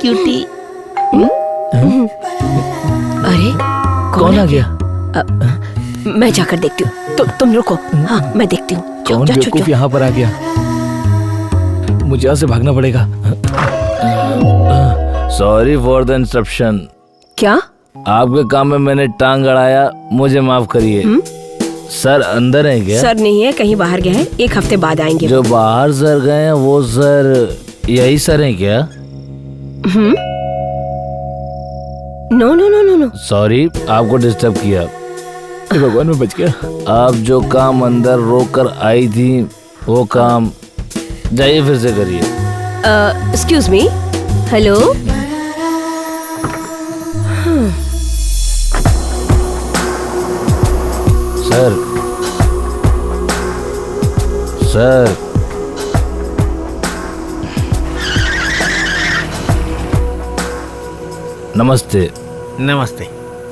Cutie. अरे कौन आ गया? मैं जाकर देखती हूँ, तुम रुको। हाँ मैं देखती हूँ। कौन बेवकूफ यहाँ पर आ गया? मुझे यहाँ से भागना पड़ेगा। Sorry for the interruption. क्या? आपके काम में मैंने टांग अड़ाया, मुझे माफ करिए। सर अंदर है क्या? सर नहीं है, कहीं बाहर गए हैं, 1 हफ्ते बाद आएंगे। जो बाहर सर गए हैं वो सर यही सर है क्या? No no no no no. Sorry आपको डिस्टर्ब किया। भगवान में बच गया। आप जो काम अंदर रोक कर आई थी वो काम जाइए फिर से करिए। Excuse me. Hello. Sir sir नमस्ते। नमस्ते।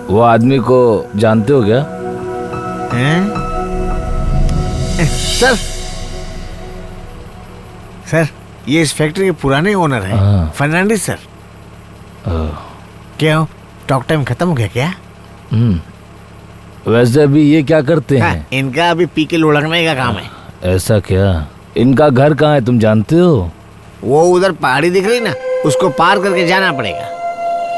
वो आदमी को जानते हो क्या? हैं? सर सर ये इस फैक्ट्री के पुराने ओनर हैं, फर्नांडिस सर। क्या हो, टॉक टाइम खत्म हो गया क्या? वैसे अभी ये क्या करते हैं? हाँ, इनका अभी पी के लुढ़कने का काम है। ऐसा क्या? इनका घर कहाँ है तुम जानते हो? वो उधर पहाड़ी दिख रही ना, उसको पार करके जाना पड़ेगा।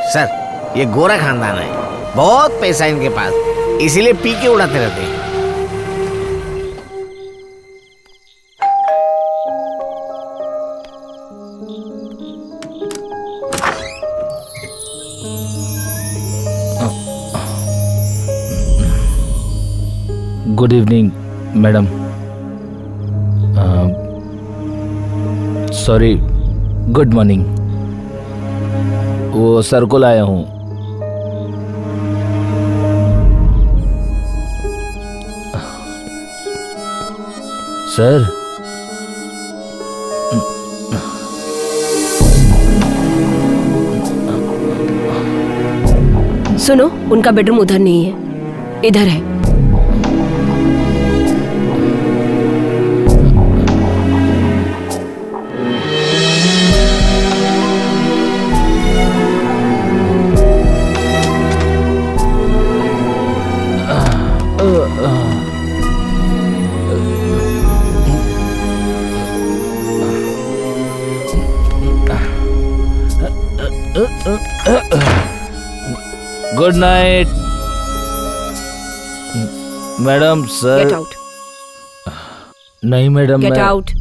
सर ये गोरा खानदान है, बहुत पैसा इनके पास, इसीलिए पी के उड़ाते रहते हैं। Good evening madam. Sorry, good morning. वो सर को लाया हूँ। सर सुनो, उनका बेडरूम उधर नहीं है, इधर है। Good night madam. Sir get out. नहीं madam, get out.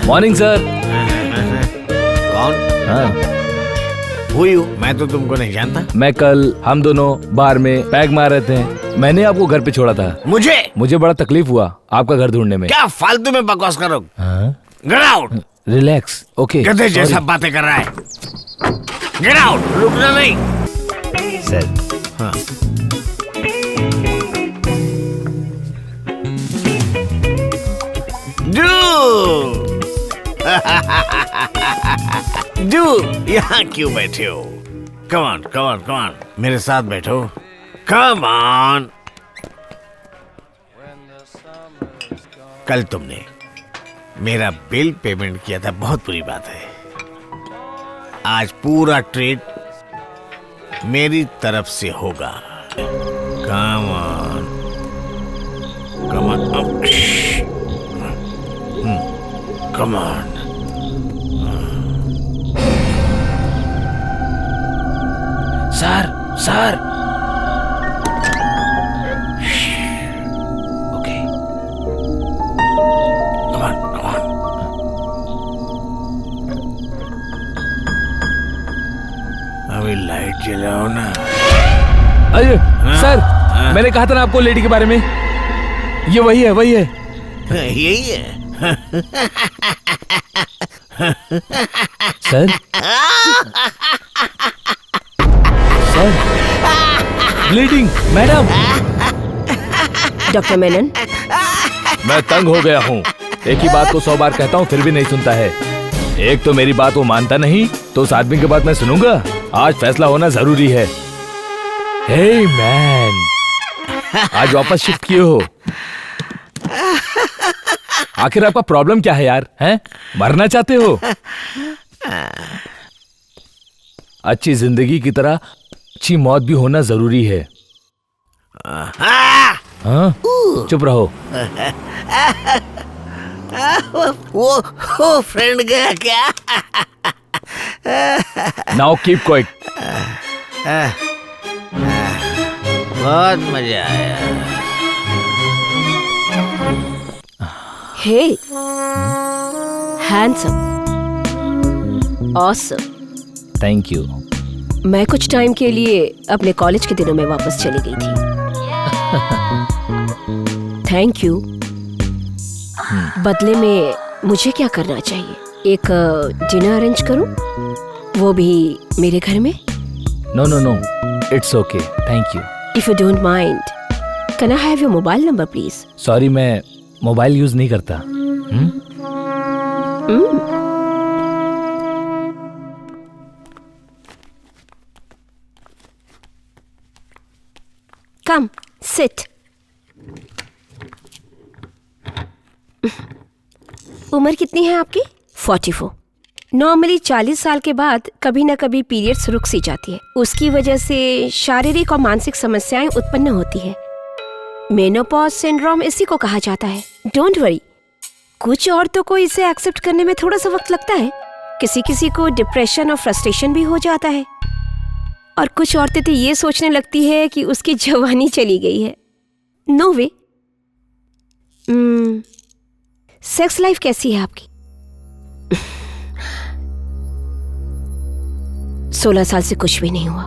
Morning sir. कौन? हाँ हुई हूँ मैं, तो तुमको नहीं जानता। मैं कल हम दोनों बार में पैग मार रहे थे, मैंने आपको घर पे छोड़ा था। मुझे बड़ा तकलीफ हुआ आपका घर ढूंढने में। क्या फालतू में बकवास करो। Get out. रिलैक्स। ओके। गधे जैसा बातें कर रहा है। Get out. रुकना नहीं सर। हाँ। डू यहाँ क्यों बैठे हो? कम on come on come on, मेरे साथ बैठो। Come on. कल तुमने मेरा बिल पेमेंट किया था, बहुत बुरी बात है। आज पूरा ट्रीट मेरी तरफ से होगा। कम on come on come on. Sir sir. Okay. Come on come on. अभी लाइट जलाओ ना। अरे सर, मैंने कहा था ना आपको लेडी के बारे में। ये वही है, वही है। यही है। Sir sir, bleeding madam. Doctor Menon, मैं तंग हो गया हूँ। एक ही बात को 100 बार कहता हूँ फिर भी नहीं सुनता है। एक तो मेरी बात वो मानता नहीं, तो उस आदमी की बात मैं सुनूंगा? आज फैसला होना जरूरी है। हे मैन, आज वापस शिफ्ट किए हो? आखिर आपका प्रॉब्लम क्या है यार? हैं? मरना चाहते हो? अच्छी जिंदगी की तरह अच्छी मौत भी होना जरूरी है। हाँ? चुप रहो। वो फ्रेंड गया क्या? Now keep quiet. बहुत मजा आया। हे, हैंडसम, ऑसम। Thank you. मैं कुछ टाइम के लिए अपने कॉलेज के दिनों में वापस चली गई थी। Thank you. बदले में मुझे क्या करना चाहिए? एक डिनर अरेंज करूं? वो भी मेरे घर में? No no no, it's okay, thank you. If you don't mind, can I have your mobile number please? Sorry, मैं मोबाइल यूज नहीं करता। Come, sit. उम्र कितनी है आपकी? 44। नॉर्मली 40 साल के बाद कभी न कभी पीरियड्स रुक सी जाती है। उसकी वजह से शारीरिक और मानसिक समस्याएं उत्पन्न होती है। मेनोपॉज सिंड्रोम इसी को कहा जाता है। डोंट वरी, कुछ औरतों को इसे एक्सेप्ट करने में थोड़ा सा वक्त लगता है। किसी किसी को डिप्रेशन और फ्रस्ट्रेशन भी हो जाता है, और कुछ औरतें तो ये सोचने लगती है कि उसकी जवानी चली गई है। नो वे। सेक्स लाइफ कैसी है आपकी? 16 साल से कुछ भी नहीं हुआ।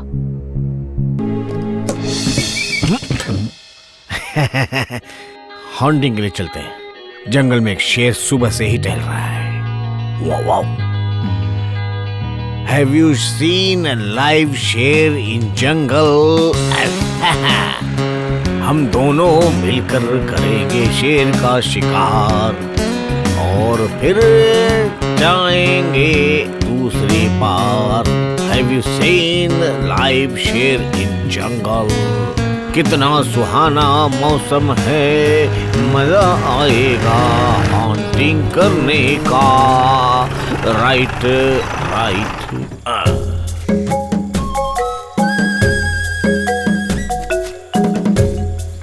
हॉन्टिंग के लिए चलते हैं। जंगल में एक शेर सुबह से ही टहल रहा है। Wow wow. Have you seen a live शेर in jungle? हम दोनों मिलकर करेंगे शेर का शिकार और फिर जाएंगे दूसरी पार। Have you seen live शेर in jungle? कितना सुहाना मौसम है, मजा आएगा हॉन्टिंग करने का। Right right.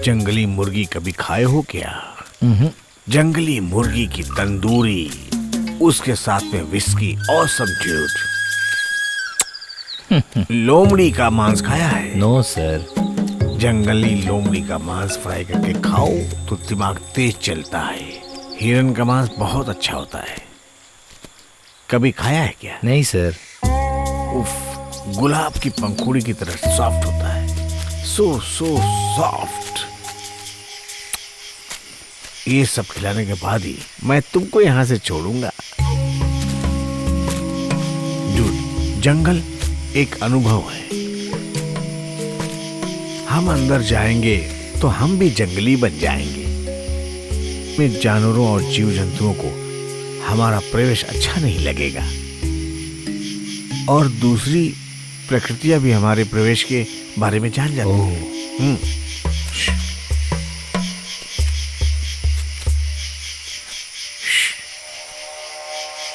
जंगली मुर्गी कभी खाए हो क्या? जंगली मुर्गी की तंदूरी, उसके साथ में विस्की और सब्ज्यूट। लोमड़ी का मांस खाया है? No sir. जंगली लोमड़ी का मांस फ्राई करके खाओ तो दिमाग तेज चलता है। हिरन का मांस बहुत अच्छा होता है। कभी खाया है क्या? नहीं सर। उफ, गुलाब की पंखुड़ी की तरह सॉफ्ट होता है। So soft. ये सब खिलाने के बाद ही मैं तुमको यहां से छोड़ूंगा। डूड, जंगल एक अनुभव है। हम अंदर जाएंगे तो हम भी जंगली बन जाएंगे। में जानवरों और जीव जंतुओं को हमारा प्रवेश अच्छा नहीं लगेगा, और दूसरी प्रकृतियां भी हमारे प्रवेश के बारे में जान जाती हैं।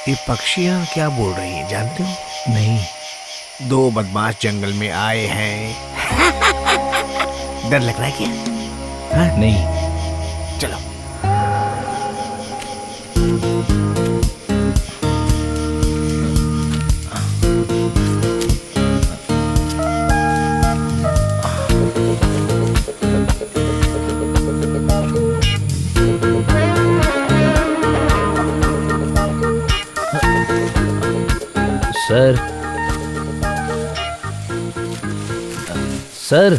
ये पक्षियां क्या बोल रही हैं जानते हो? नहीं। 2 बदमाश जंगल में आए हैं। डर लग रहा है क्या? हाँ? नहीं। चलो। Sir, sir,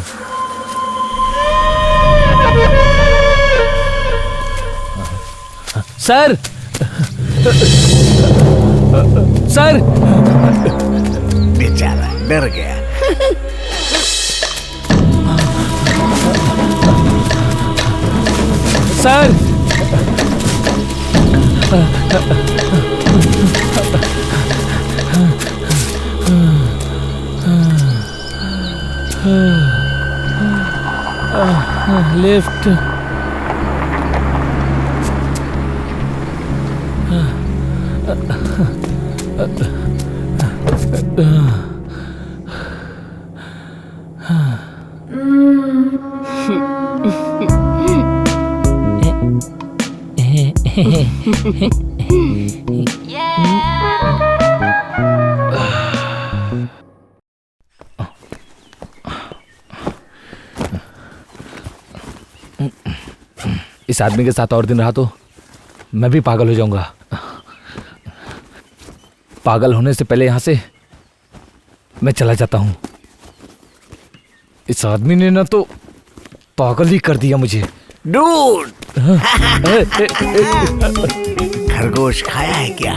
sir, sir. बेचारा डर गया। Sir, lift. इस आदमी के साथ और दिन रहा तो मैं भी पागल हो जाऊंगा। पागल होने से पहले यहां से मैं चला जाता हूं। इस आदमी ने ना तो पागल ही कर दिया मुझे। डूड, खरगोश खाया है क्या?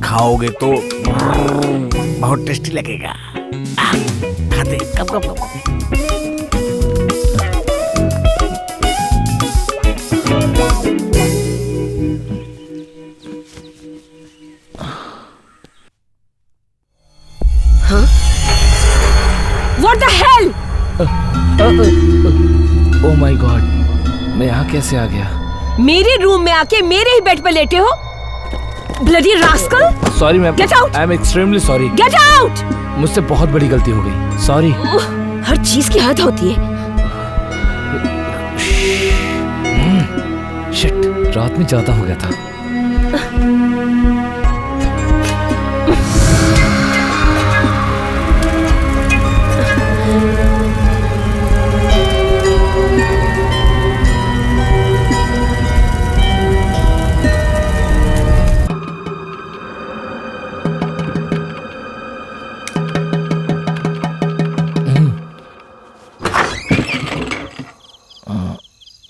खाओगे तो बहुत टेस्टी लगेगा। खाते कब कब कब। What the hell? Oh my God, मैं यहाँ कैसे आ गया? मेरे रूम में आके मेरे ही बेड पे लेटे हो? Bloody rascal! Sorry ma'am. Get out! I'm extremely sorry. Get out! मुझसे बहुत बड़ी गलती हो गई। Sorry. हर चीज की हद होती है। Shit, रात में ज्यादा हो गया था।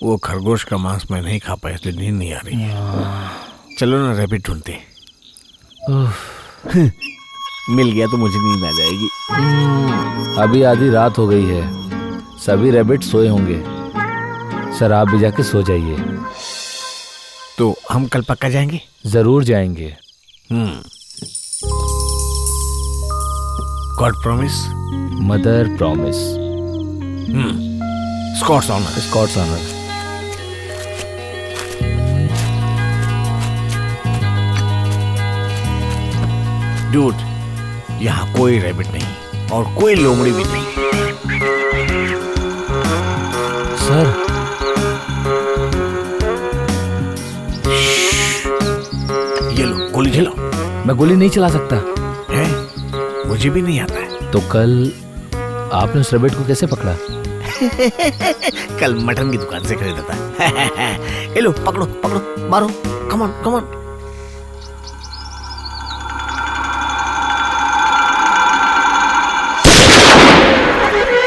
वो खरगोश का मांस मैं नहीं खा पाया इसलिए नींद नहीं आ रही है। चलो ना रैबिट ढूंढते। मिल गया तो मुझे नींद आ जाएगी। अभी आधी रात हो गई है, सभी रैबिट सोए होंगे। सर आप भी जाके सो जाइए। तो हम कल पक्का जाएंगे? जरूर जाएंगे। God promise? Mother promise. Scout's honour. Scout's honour. Dude, यहाँ कोई रैबिट नहीं और कोई लोमड़ी भी नहीं। सर ये लो गोली चलाओ। मैं गोली नहीं चला सकता है, मुझे भी नहीं आता है। तो कल आपने उस रैबिट को कैसे पकड़ा? कल मटन की दुकान से खरीदा था। ये लो पकड़ो पकड़ो, मारो, come on come on.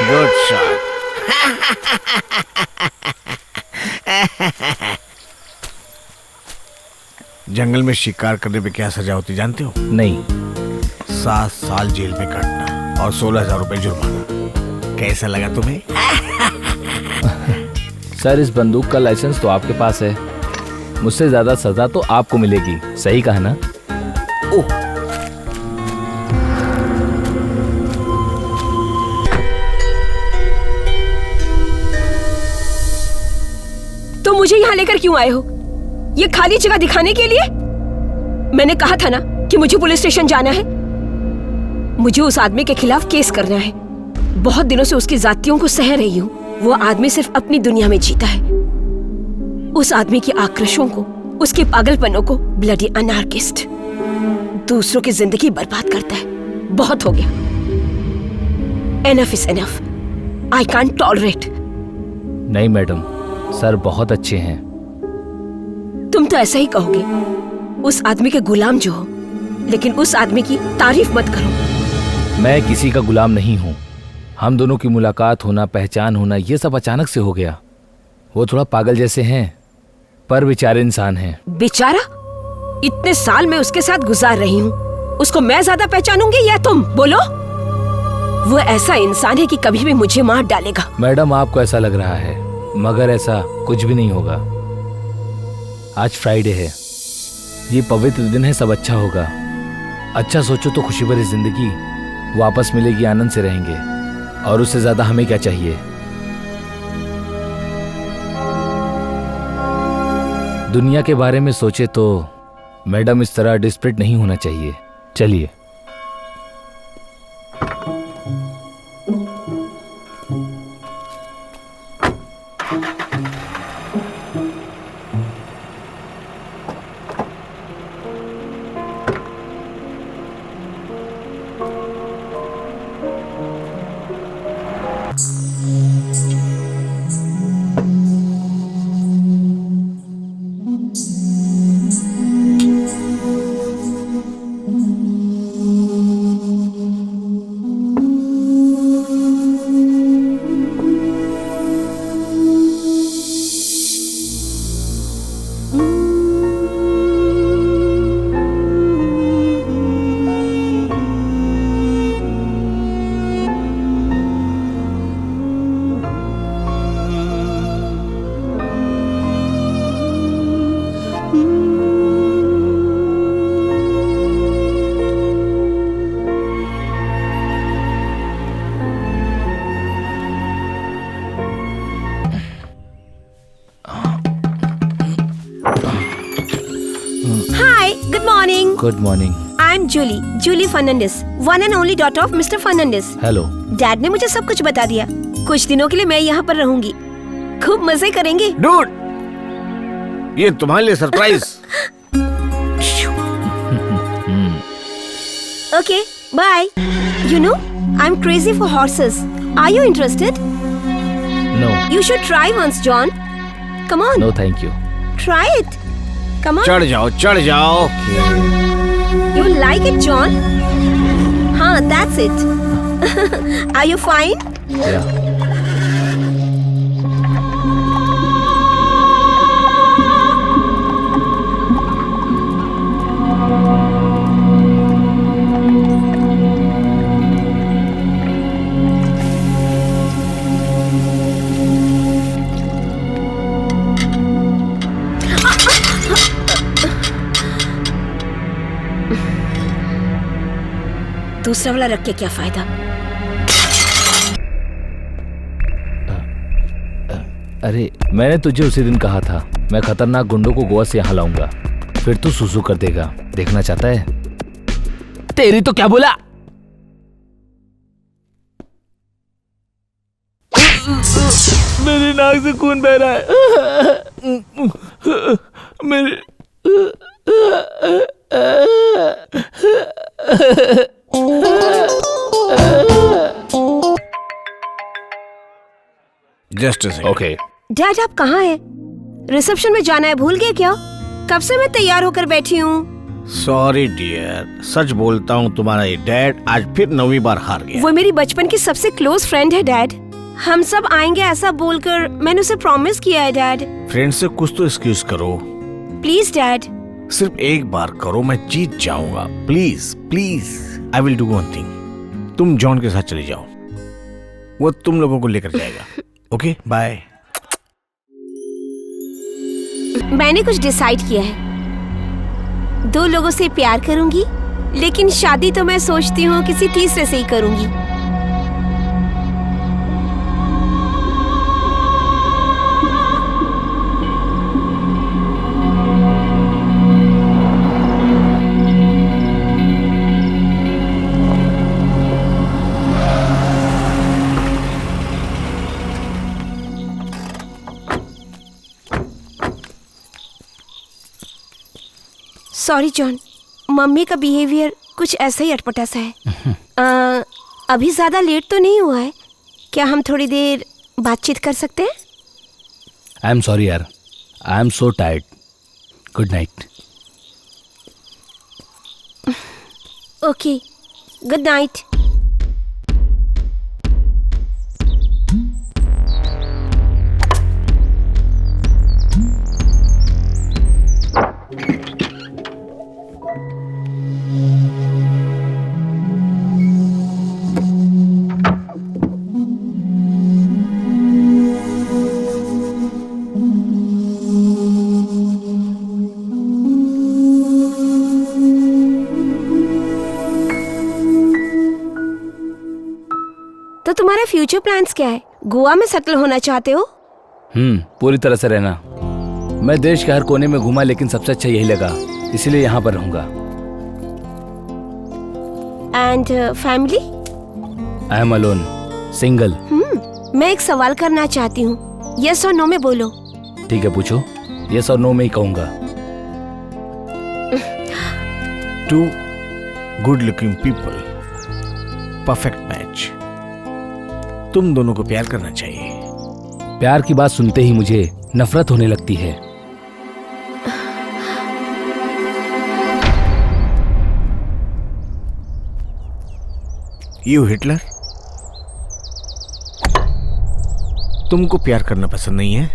Good shot. जंगल में शिकार करने पे क्या सजा होती जानते हो? नहीं। 7 साल जेल में काटना और 16,000 रुपए जुर्माना। कैसा लगा तुम्हें? सर इस बंदूक का लाइसेंस तो आपके पास है, मुझसे ज्यादा सजा तो आपको मिलेगी। सही कहा ना? ओह, तो मुझे यहाँ लेकर क्यों आए हो? ये खाली जगह दिखाने के लिए? मैंने कहा था ना कि मुझे पुलिस स्टेशन जाना है। मुझे उस आदमी के खिलाफ केस करना है। बहुत दिनों से उसकी जातियों को सह रही हूँ। वो आदमी सिर्फ अपनी दुनिया में जीता है। उस आदमी की आक्रोशों को, उसके पागलपनों को ब्लडी अनार्किस्ट दूसरों की जिंदगी बर्बाद करता है। बहुत हो गया। Enough is enough. I can't tolerate. नहीं मैडम, सर बहुत अच्छे हैं। तुम तो ऐसा ही कहोगे, उस आदमी के गुलाम जो हो, लेकिन उस आदमी की तारीफ मत करो। मैं किसी का गुलाम नहीं हूँ। हम दोनों की मुलाकात होना, पहचान होना, ये सब अचानक से हो गया। वो थोड़ा पागल जैसे हैं, पर बेचारे इंसान हैं। बेचारा? इतने साल मैं उसके साथ गुजार रही हूँ, उसको मैं ज्यादा पहचानूंगी या तुम? बोलो। वो ऐसा इंसान है कि कभी भी मुझे मार डालेगा। मैडम आपको ऐसा लग रहा है, मगर ऐसा कुछ भी नहीं होगा। आज फ्राइडे है, ये पवित्र दिन है, सब अच्छा होगा। अच्छा सोचो तो खुशी भरी जिंदगी वापस मिलेगी, आनंद से रहेंगे, और उससे ज्यादा हमें क्या चाहिए। दुनिया के बारे में सोचे तो मैडम इस तरह डिस्प्रेट नहीं होना चाहिए। चलिए। Good morning. I'm Julie Fernandez, one and only daughter of Mr. Fernandez. Hello. Dad ने मुझे सब कुछ बता दिया। कुछ दिनों के लिए मैं यहाँ पर रहूंगी। खूब मजे करेंगे। डूड, ये तुम्हारे लिए surprise. Okay, bye. You know, I'm crazy for horses. Are you interested? No. You should try once, John. Come on. No, thank you. Try it. Come on. चढ़ जाओ, चढ़ जाओ। You will like it, John. हाँ, that's it. Are you fine? Yeah. दूसरा वाला रख के क्या फायदा? अरे मैंने तुझे उसी दिन कहा था मैं खतरनाक गुंडों को गोवा से यहाँ लाऊंगा, फिर तू सुसु कर देगा। देखना चाहता है? तेरी तो क्या बोला? मेरी नाक से खून बह रहा है। मेरे just a second. Okay. Dad आप कहाँ हैं? रिसेप्शन में जाना है, भूल गए क्या? कब से मैं तैयार होकर बैठी हूँ। सॉरी डियर, सच बोलता हूँ तुम्हारा ये डैड आज फिर 9वीं बार हार गया। वो मेरी बचपन की सबसे क्लोज फ्रेंड है डैड। हम सब आएंगे ऐसा बोलकर मैंने उसे प्रॉमिस किया है डैड। फ्रेंड से कुछ तो एक्सक्यूज करो प्लीज डैड। सिर्फ एक बार करो, मैं जीत जाऊंगा। Please please, I will do one thing. तुम जॉन के साथ चले जाओ, वो तुम लोगों को लेकर जाएगा। Okay bye. मैंने कुछ डिसाइड किया है। 2 लोगों से प्यार करूंगी, लेकिन शादी तो मैं सोचती हूँ किसी तीसरे से ही करूंगी। सॉरी जॉन, मम्मी का बिहेवियर कुछ ऐसा ही अटपटा सा है। अभी ज्यादा लेट तो नहीं हुआ है, क्या हम थोड़ी देर बातचीत कर सकते हैं? आई एम सॉरी यार, I am so tired. Good night. Okay, good night. तो तुम्हारा फ्यूचर प्लान्स क्या है? गोवा में सेटल होना चाहते हो? पूरी तरह से रहना। मैं देश के हर कोने में घूमा, लेकिन सबसे अच्छा यही लगा इसीलिए यहाँ पर रहूंगा। And family? I am alone, single. मैं एक सवाल करना चाहती हूँ, यस और नो में बोलो। ठीक है, पूछो। यस और नो में ही कहूंगा। 2 good looking people, perfect match. तुम दोनों को प्यार करना चाहिए। प्यार की बात सुनते ही मुझे नफरत होने लगती है। यू हिटलर, तुमको प्यार करना पसंद नहीं है?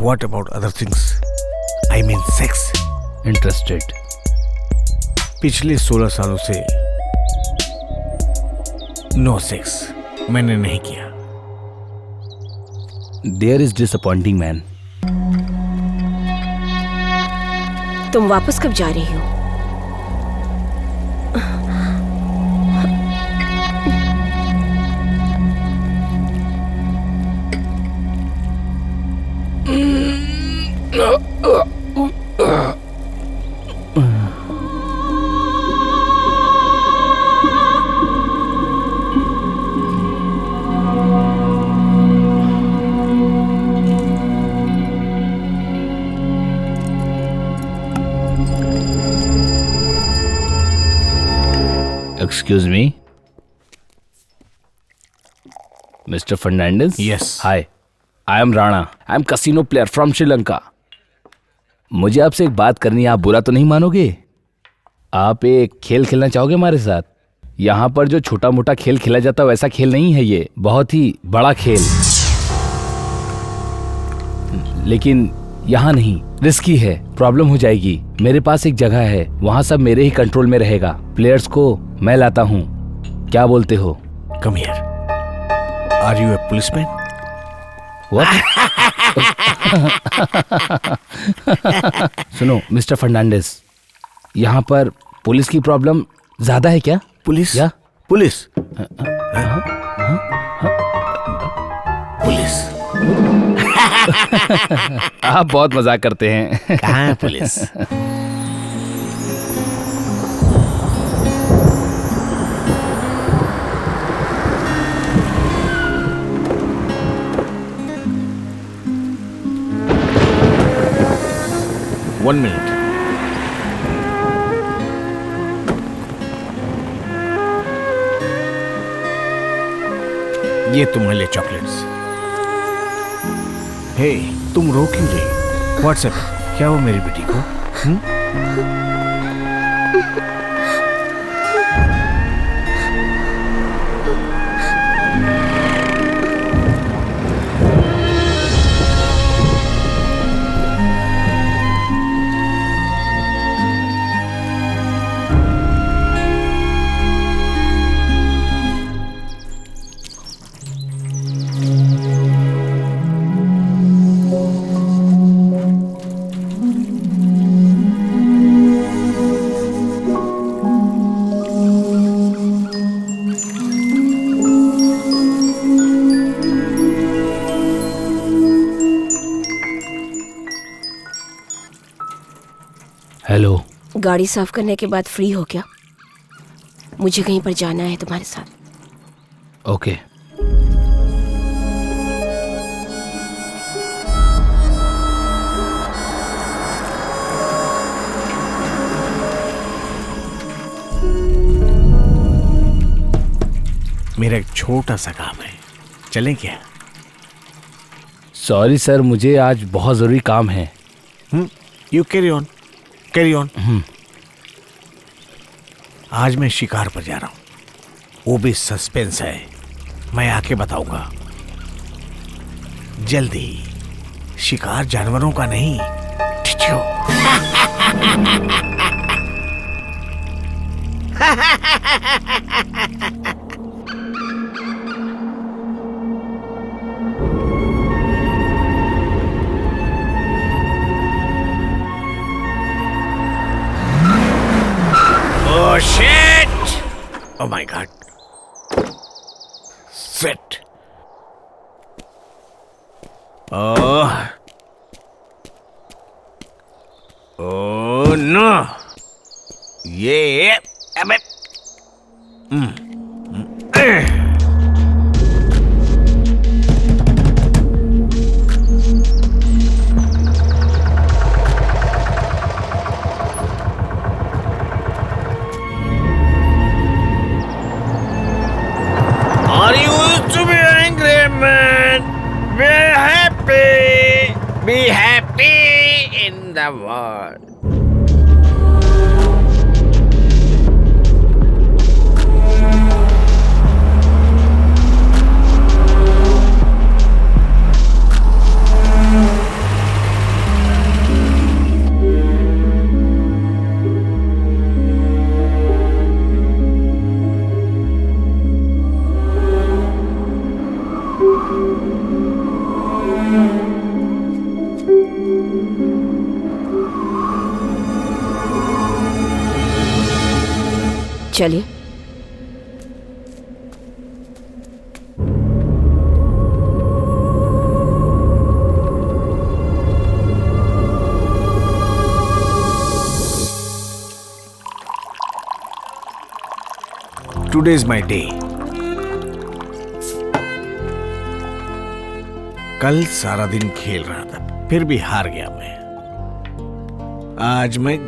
What about other things? I mean sex. Interested. पिछले 16 सालों से नो सेक्स मैंने नहीं किया। There is disappointing man. तुम वापस कब जा रही हो? Excuse me, Mr. Fernandez? Yes. Hi, I am Rana. I am casino player from Sri Lanka. मुझे आपसे एक बात करनी है, आप बुरा तो नहीं मानोगे? आप एक खेल खेलना चाहोगे हमारे साथ? यहाँ पर जो छोटा मोटा खेल खेला जाता है वैसा खेल नहीं है, ये बहुत ही बड़ा खेल। लेकिन यहाँ नहीं, रिस्की है, प्रॉब्लम हो जाएगी। मेरे पास एक जगह है, वहाँ सब मेरे ही कंट्रोल में रहेगा। प्लेयर्स को मैं लाता हूँ, क्या बोलते हो? Come here. Are you a policeman? What? सुनो मिस्टर फर्नांडिस, यहाँ पर पुलिस की प्रॉब्लम ज्यादा है क्या? पुलिस? या? पुलिस? पुलिस? आप बहुत मजाक करते हैं। कहाँ है पुलिस? One minute. ये तुम्हारे लिए चॉकलेट्स। हे, तुम रो क्यों रही? व्हाट्सएप क्या वो मेरी बेटी को? हेलो। गाड़ी साफ करने के बाद फ्री हो क्या? मुझे कहीं पर जाना है तुम्हारे साथ। ओके। मेरा एक छोटा सा काम है, चलें क्या? सॉरी सर, मुझे आज बहुत जरूरी काम है। You carry on, carry on. आज मैं शिकार पर जा रहा हूं, वो भी सस्पेंस है, मैं आके बताऊंगा जल्दी। शिकार जानवरों का नहीं, ठिठियो। Oh shit! Oh my god. Shit. Oh. Oh no, ये अबे Are you used to be angry, man? Be happy in the world. चलिए। Today is my day. कल सारा दिन खेल रहा था, फिर भी हार गया मैं। आज मैं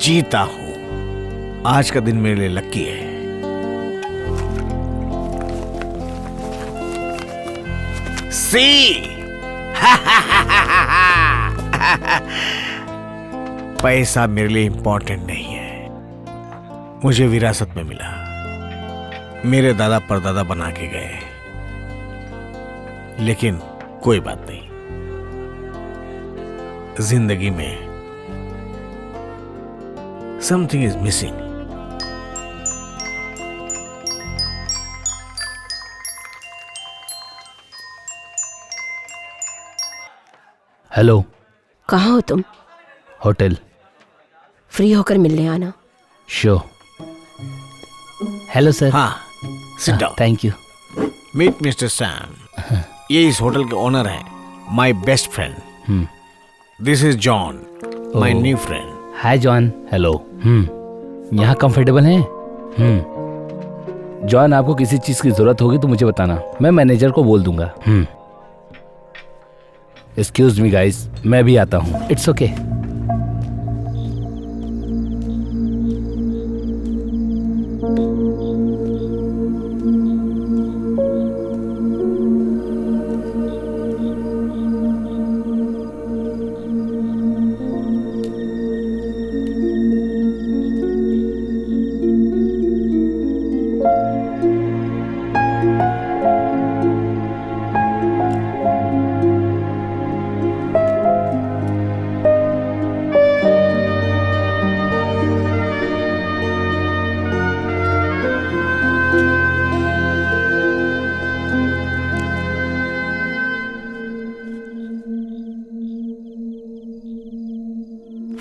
जीता हूं। आज का दिन मेरे लिए लकी है। सी पैसा मेरे लिए इंपॉर्टेंट नहीं है, मुझे विरासत में मिला। मेरे दादा परदादा बना के गए, लेकिन कोई बात नहीं, जिंदगी में समथिंग इज मिसिंग। हेलो, कहाँ हो तुम? होटल। फ्री होकर मिलने आना। श्योर। Hello sir. हाँ, sit down. Thank you. Meet mister Sam. ये इस होटल के ओनर हैं, my best friend. This is John, my new friend. Hi John. Hello. यहाँ कंफर्टेबल हैं? जॉन, आपको किसी चीज की जरूरत होगी तो मुझे बताना, मैं मैनेजर को बोल दूंगा। एक्सक्यूज मी गाइस, मैं भी आता हूँ। It's okay.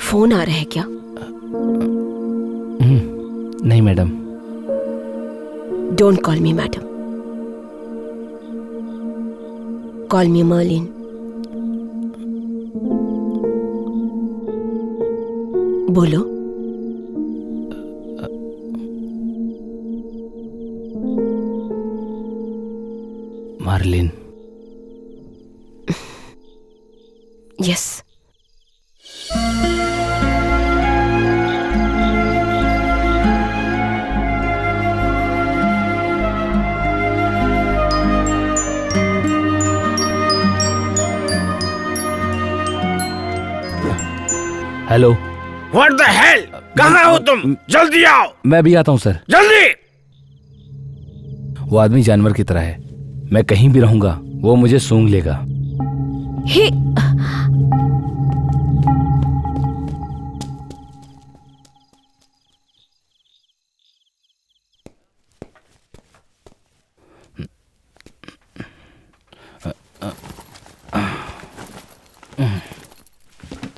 फोन आ रहा है क्या? नहीं madam. Don't call me madam, call me Marlin. बोलो। Marlin. Yes. Hello. What the hell, कहाँ हो तुम? जल्दी आओ। मैं भी आता हूँ सर। जल्दी। वो आदमी जानवर की तरह है, मैं कहीं भी रहूंगा वो मुझे सूंघ लेगा। हे,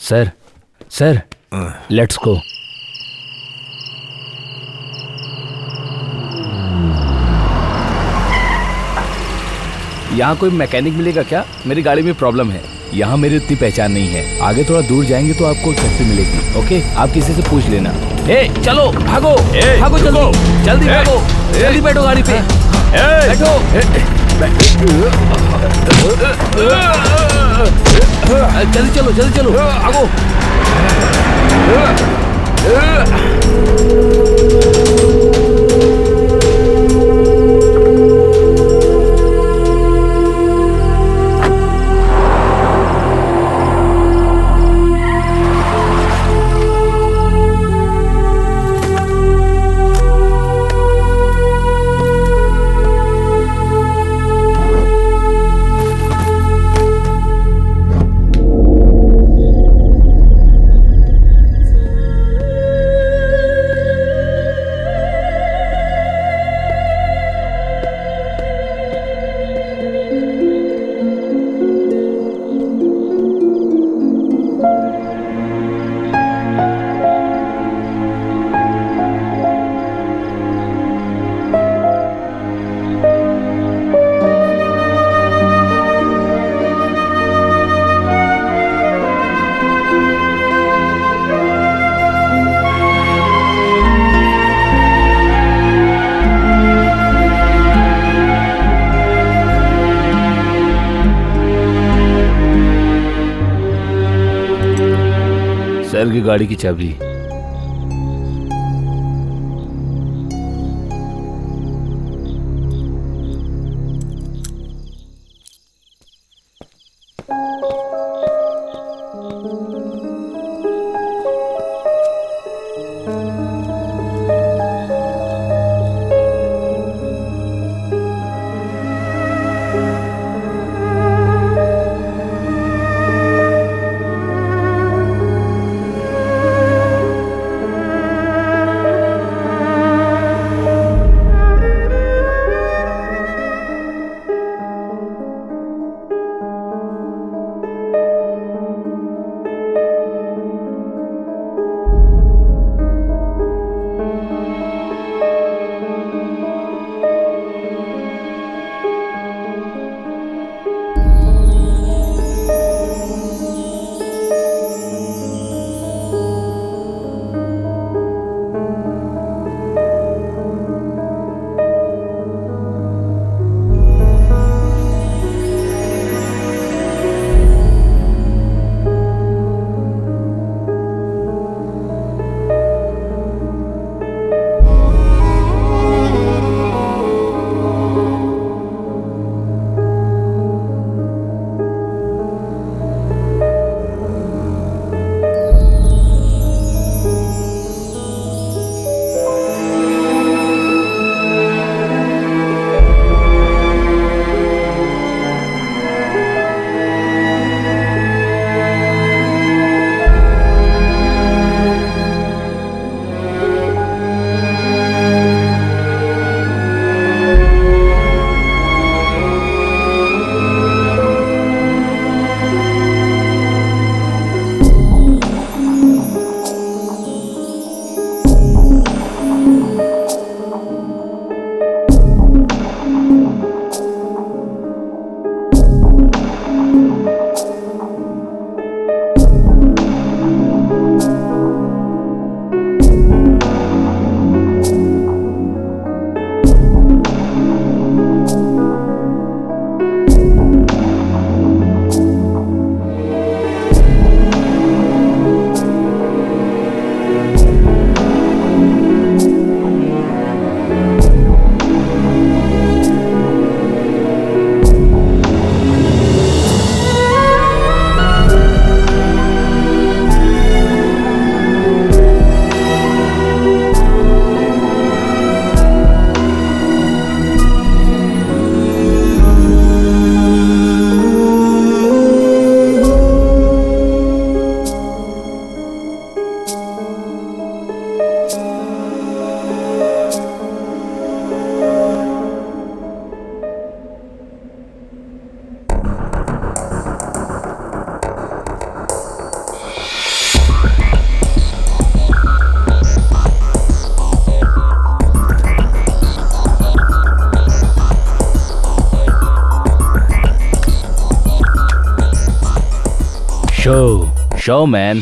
सर सर, लेट्स गो। यहाँ कोई मैकेनिक मिलेगा क्या? मेरी गाड़ी में प्रॉब्लम है। यहाँ मेरी उतनी पहचान नहीं है। आगे थोड़ा दूर जाएंगे तो आपको एक फैक्ट्री मिलेगी। ओके, आप किसी से पूछ लेना। ए, चलो भागो, भागो जल्दी, जल्दी भागो, जल्दी बैठो गाड़ी पे, बैठो। जल्दी चलो, जल्दी चलो, भागो। सर की गाड़ी की चाबी। Show man.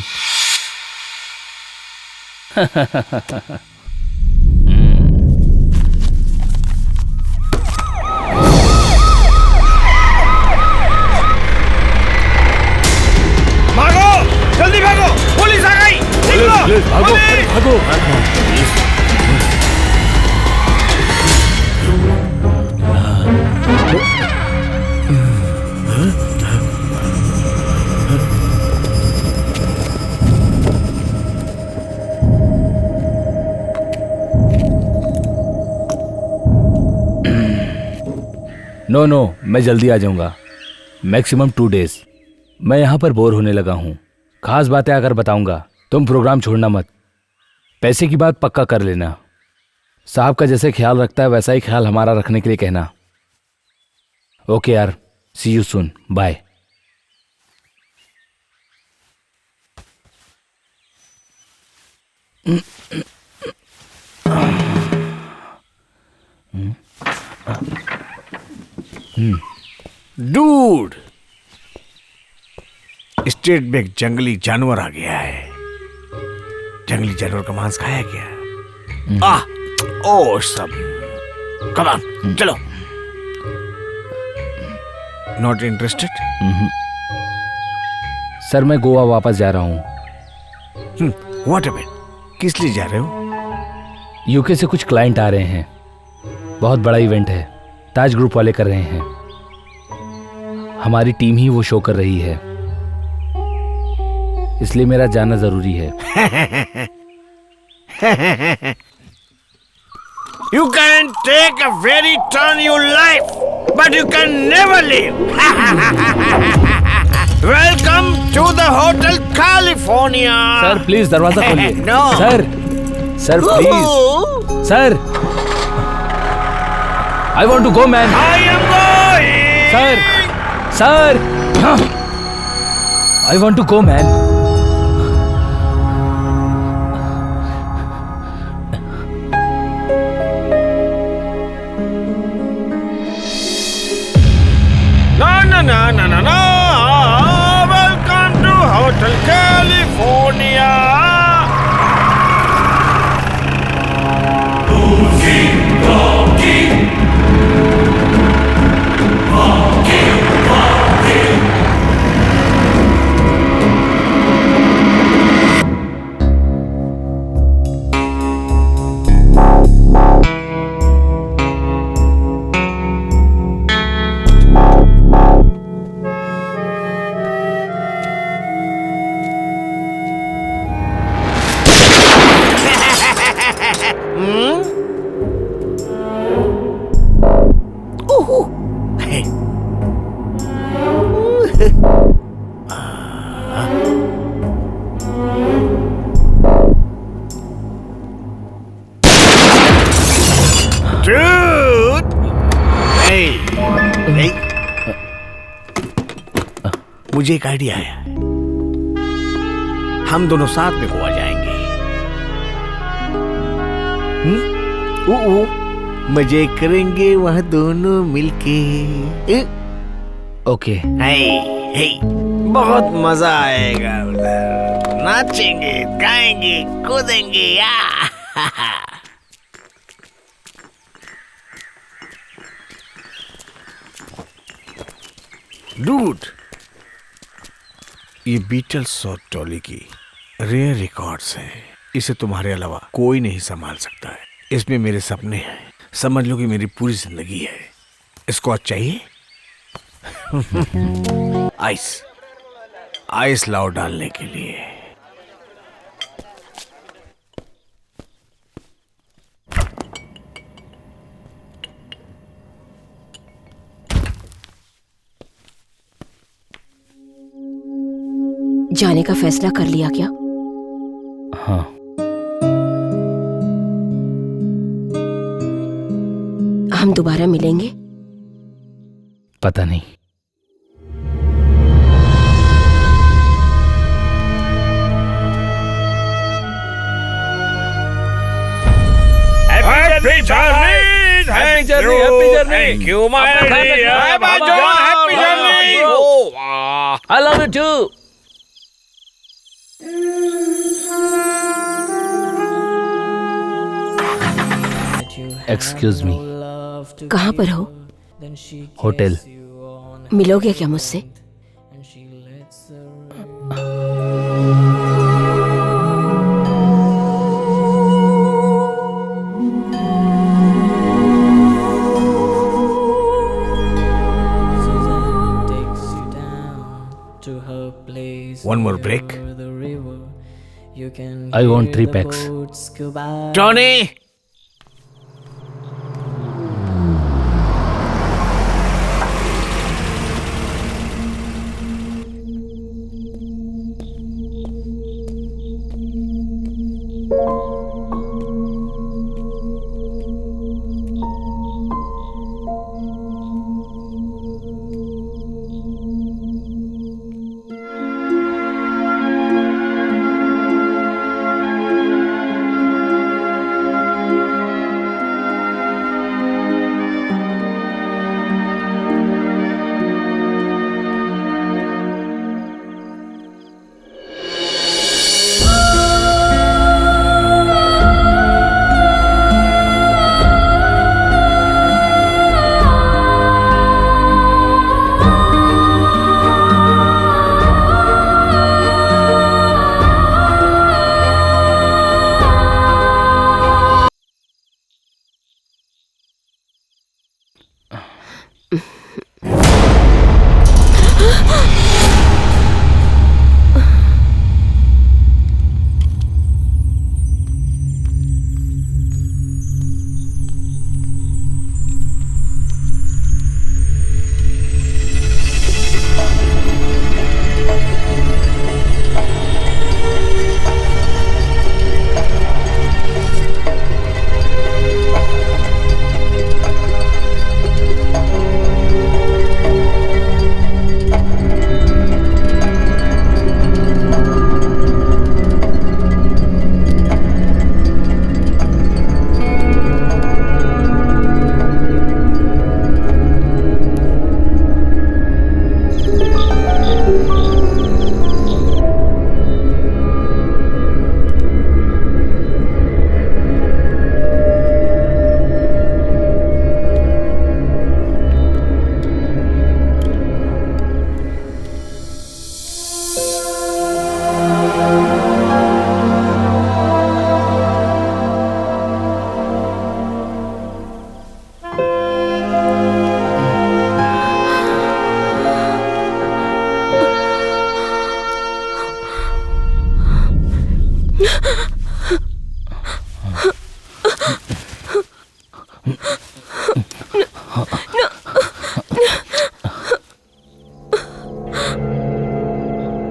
भागो, जल्दी भागो, पुलिस आ गई। निकलो, भागो भागो। नो, मैं जल्दी आ जाऊंगा। Maximum 2 days। मैं यहाँ पर बोर होने लगा हूँ। खास बातें अगर बताऊंगा, तुम प्रोग्राम छोड़ना मत। पैसे की बात पक्का कर लेना। साहब का जैसे ख्याल रखता है वैसा ही ख्याल हमारा रखने के लिए कहना। ओके यार, see you soon, bye. Dude, state में एक जंगली जानवर आ गया है। जंगली जानवर का मांस खाया क्या? ओ सब, कम ऑन, चलो। Not interested? सर मैं गोवा वापस जा रहा हूँ। What about? किस लिए जा रहे हो? यूके से कुछ क्लाइंट आ रहे हैं। बहुत बड़ा इवेंट है, ताज ग्रुप वाले कर रहे हैं। हमारी टीम ही वो शो कर रही है, इसलिए मेरा जाना जरूरी है। You can take a very turn your life, but you can never leave. Welcome to the Hotel California. Sir please दरवाजा खोलिए। No. Sir please sir, I want to go man. I am going. Sir I want to go man. No. Welcome to Hotel California. मुझे एक idea आया। हम दोनों साथ में गोवा जाएंगे। मजे करेंगे वहाँ दोनों मिलके। ओके। बहुत मजा आएगा उधर। नाचेंगे, गाएंगे, कूदेंगे। डूड, ये बीटल्स और टॉली की रेयर रिकॉर्ड्स हैं। इसे तुम्हारे अलावा कोई नहीं संभाल सकता है। इसमें मेरे सपने हैं। समझ लो कि मेरी पूरी जिंदगी है। इसको आज चाहिए? आइस लाओ डालने के लिए। जाने का फैसला कर लिया क्या? हाँ। हम दोबारा मिलेंगे? पता नहीं। Happy journey. Happy journey. Happy journey. Thank you, my dear. Bye, John. Happy journey. I love you too. Excuse me. कहाँ पर हो? होटल। मिलोगे क्या मुझसे? One more break. I want 3 packs. Johnny!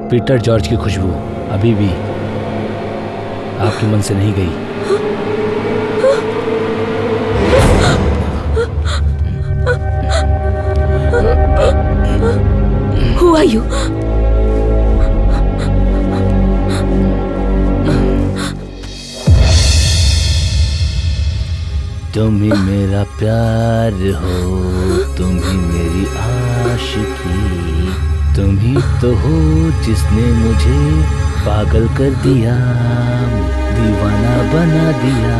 Peter George की खुशबू अभी भी आपके मन से नहीं गई। Who are you? तुम ही मेरा प्यार हो, तुम ही मेरी आशिकी, तुम ही तो हो जिसने मुझे पागल कर दिया, दीवाना बना दिया।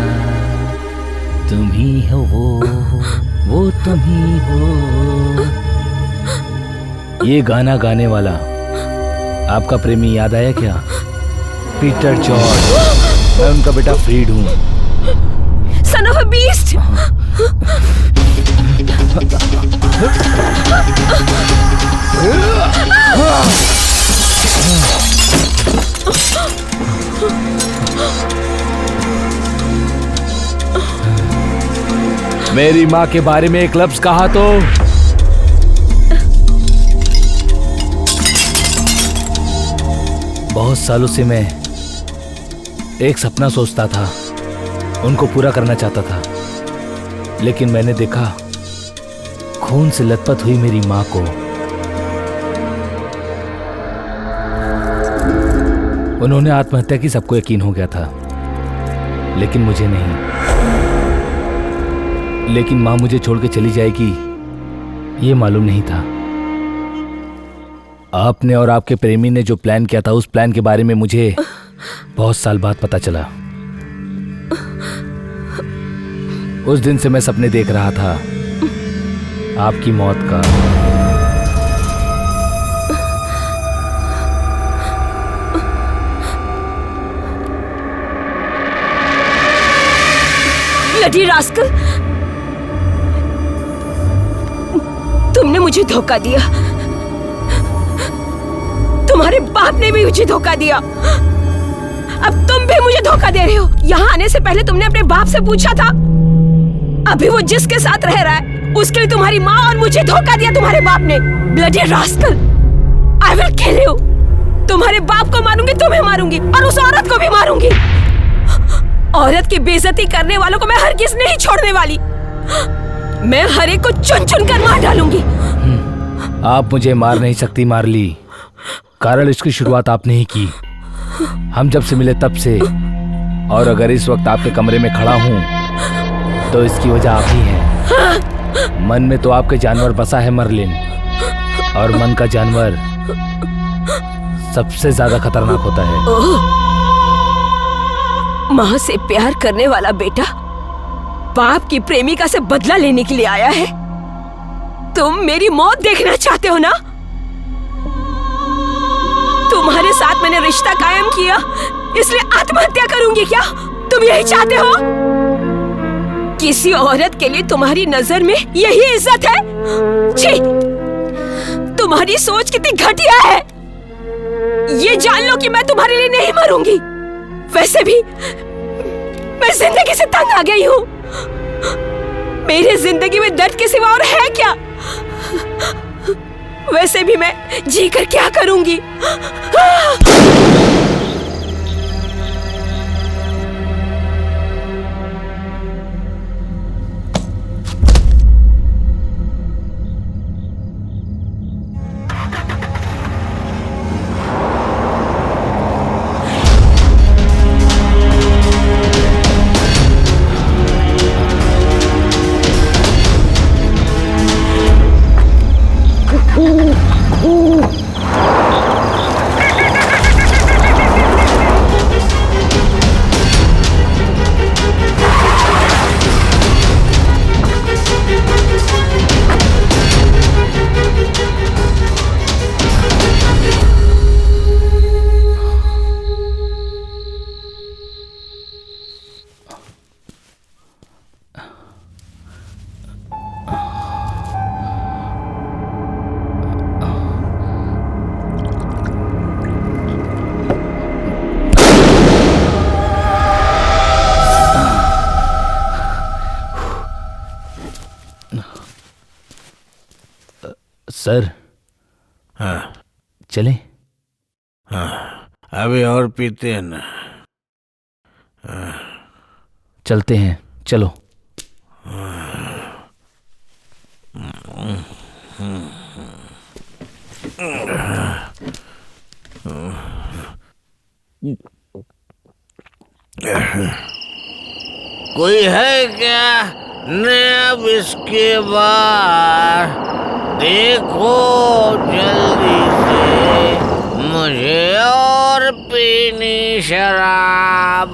तुम ही हो वो तुम ही हो। ये गाना गाने वाला आपका प्रेमी याद आया क्या? Peter George. मैं उनका बेटा फ्रीड हूँ। Son of a beast! मेरी माँ के बारे में एक लफ्ज कहा तो बहुत सालों से मैं एक सपना सोचता था, उनको पूरा करना चाहता था, लेकिन मैंने देखा खून से लथपथ हुई मेरी माँ को। उन्होंने आत्महत्या की, सबको यकीन हो गया था, लेकिन मुझे नहीं। लेकिन माँ मुझे छोड़ के चली जाएगी ये मालूम नहीं था। आपने और आपके प्रेमी ने जो प्लान किया था, उस प्लान के बारे में मुझे बहुत साल बाद पता चला। उस दिन से मैं सपने देख रहा था आपकी मौत का। ब्लडी रास्कल, तुमने मुझे धोखा दिया। तुम्हारे बाप ने भी मुझे धोखा दिया। अब तुम भी मुझे धोखा दे रहे हो। यहाँ आने से पहले तुमने अपने बाप से पूछा था। अभी वो जिसके साथ रह रहा है उसके लिए तुम्हारी माँ और मुझे धोखा दिया तुम्हारे बाप ने। Bloody rascal, I will kill you. तुम्हारे बाप को मारूंगी, तुम्हें मारूंगी और उस औरत को भी मारूंगी। औरत की बेइज्जती करने वालों को मैं हरगिज़ नहीं छोड़ने वाली। मैं हर एक को चुन चुन कर मार डालूंगी। आप मुझे मार नहीं सकती मार्ली, कारण इसकी शुरुआत आपने ही की। हम जब से मिले तब से, और अगर इस वक्त आपके कमरे में खड़ा हूं तो इसकी वजह आप ही हैं। मन में तो आपके जानवर बसा है मर्लिन, और मन का जानवर सबसे ज्यादा खतरनाक होता है। माँ से प्यार करने वाला बेटा बाप की प्रेमिका से बदला लेने के लिए आया है। तुम मेरी मौत देखना चाहते हो ना? तुम्हारे साथ मैंने रिश्ता कायम किया, इसलिए आत्महत्या करूंगी क्या? तुम यही चाहते हो? किसी औरत के लिए तुम्हारी नजर में यही इज्जत है? छी! तुम्हारी सोच कितनी घटिया है। ये जान लो कि मैं तुम्हारे लिए नहीं मरूंगी। वैसे भी मैं जिंदगी से तंग आ गई हूँ। मेरी जिंदगी में दर्द के सिवा और है क्या? वैसे भी मैं जीकर क्या करूंगी? सर, हाँ चलें? हाँ, अभी और पीते हैं ना? चलते हैं, चलो। कोई है क्या नया इसके बाद? देखो जल्दी से, मुझे और पीनी शराब।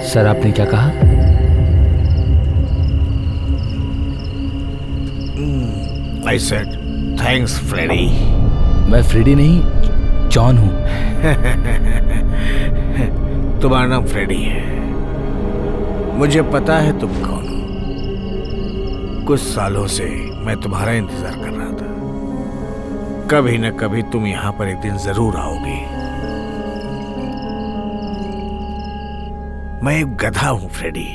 सर, आपने क्या कहा? I said thanks, Freddy. मैं फ्रेडी नहीं, जॉन हूं। तुम्हारा नाम फ्रेडी है। मुझे पता है तुम कौन हो। कुछ सालों से मैं तुम्हारा इंतजार कर रहा था। कभी न कभी तुम यहां पर एक दिन जरूर आओगे। मैं एक गधा हूं फ्रेडी।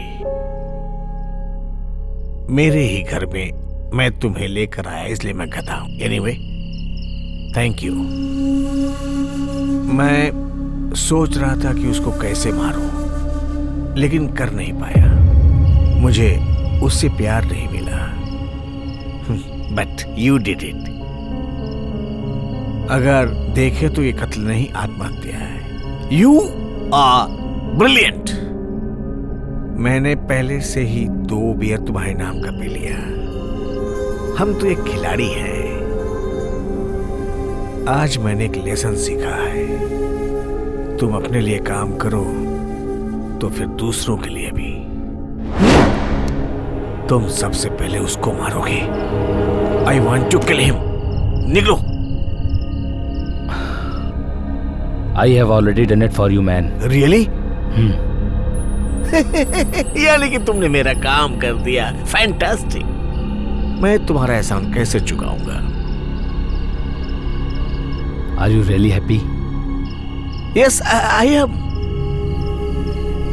मेरे ही घर में मैं तुम्हें लेकर आया, इसलिए मैं गधा हूं। Anyway, thank you. मैं सोच रहा था कि उसको कैसे मारूं, लेकिन कर नहीं पाया। मुझे उससे प्यार नहीं मिला। But you did it. अगर देखे तो ये कत्ल नहीं, आत्महत्या है। You are brilliant. मैंने पहले से ही 2 बियर तुम्हारे नाम का पी लिया। हम तो एक खिलाड़ी हैं। आज मैंने एक लेसन सीखा है, तुम अपने लिए काम करो तो फिर दूसरों के लिए भी। तुम सबसे पहले उसको मारोगे। I want to kill him. निकलो। I have already done it for you man. Really? यानी कि तुमने मेरा काम कर दिया। फैंटास्टिक। मैं तुम्हारा एहसान कैसे चुकाऊंगा? Are you really happy? Yes I am.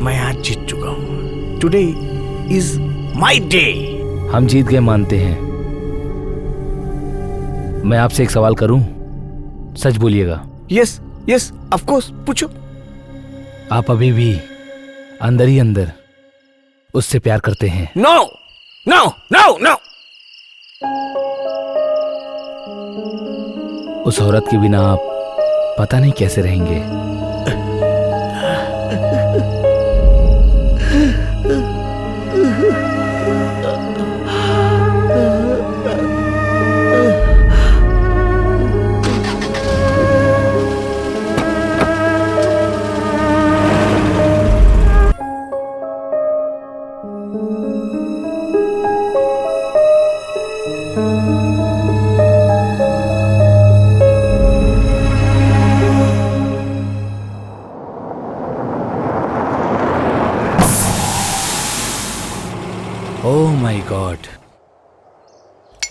मैं आज जीत चुका हूं। Today is my day. हम जीत गए मानते हैं। मैं आपसे एक सवाल करूं? सच बोलिएगा। यस यस ऑफ कोर्स, पूछो। आप अभी भी अंदर ही अंदर उससे प्यार करते हैं? No no no no. उस औरत के बिना आप पता नहीं कैसे रहेंगे। Oh my God.